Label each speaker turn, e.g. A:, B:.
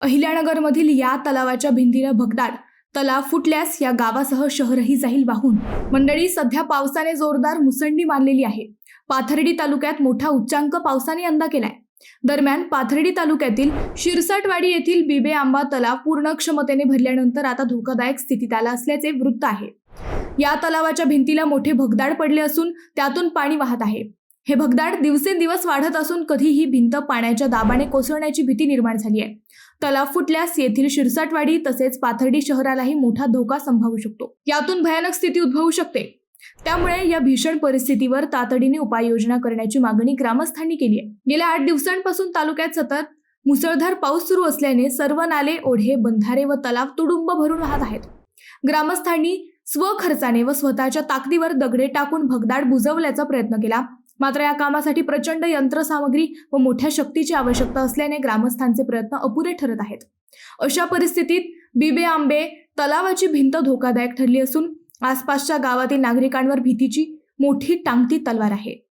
A: अहिल्यानगरमधील या तलावाच्या भिंतीला भगदाड. तलाव फुटल्यास या गावासह शहरही जाईल वाहून. मंडळी, सध्या पावसाने जोरदार मुसंडी मारलेली आहे. पाथर्डी तालुक्यात मोठा उच्चांक पावसाने यंदा केलाय. दरम्यान पाथर्डी तालुक्यातील शिरसाटवाडी येथील बिबे आंबा तलाव पूर्ण क्षमतेने भरल्यानंतर आता धोकादायक स्थितीत आला असल्याचे वृत्त आहे. या तलावाच्या भिंतीला मोठे भगदाड पडले असून त्यातून पाणी वाहत आहे. हे भगदाड दिवसेंदिवस वाढत असून कधीही भिंत पाण्याच्या दाबाने कोसळण्याची भीती निर्माण झाली आहे. तलाव फुटल्यास येथील शिरसाटवाडी तसेच पाथर्डी शहरालाही मोठा धोका संभावू शकतो. यातून भयानक स्थिती उद्भवू शकते. त्यामुळे या भीषण परिस्थितीवर तातडीने उपाययोजना करण्याची मागणी ग्रामस्थांनी केली आहे. गेल्या 8 दिवसांपासून तालुक्यात सतत मुसळधार पाऊस सुरू असल्याने सर्व नाले, ओढे, बंधारे व तलाव तुडुंब भरून वाहत आहेत. ग्रामस्थांनी स्वखर्चाने व स्वतःच्या ताकदीवर दगडे टाकून भगदाड बुजवण्याचा प्रयत्न केला. मात्र या कामासाठी प्रचंड यंत्रसामग्री व मोठ्या शक्तीची आवश्यकता असल्याने ग्रामस्थांचे प्रयत्न अपुरे ठरत आहेत. अशा परिस्थितीत बिबे आंबे तलावाची भिंत धोकादायक ठरली असून आसपासच्या गावातील नागरिकांवर भीतीची मोठी टांगती तलवार आहे.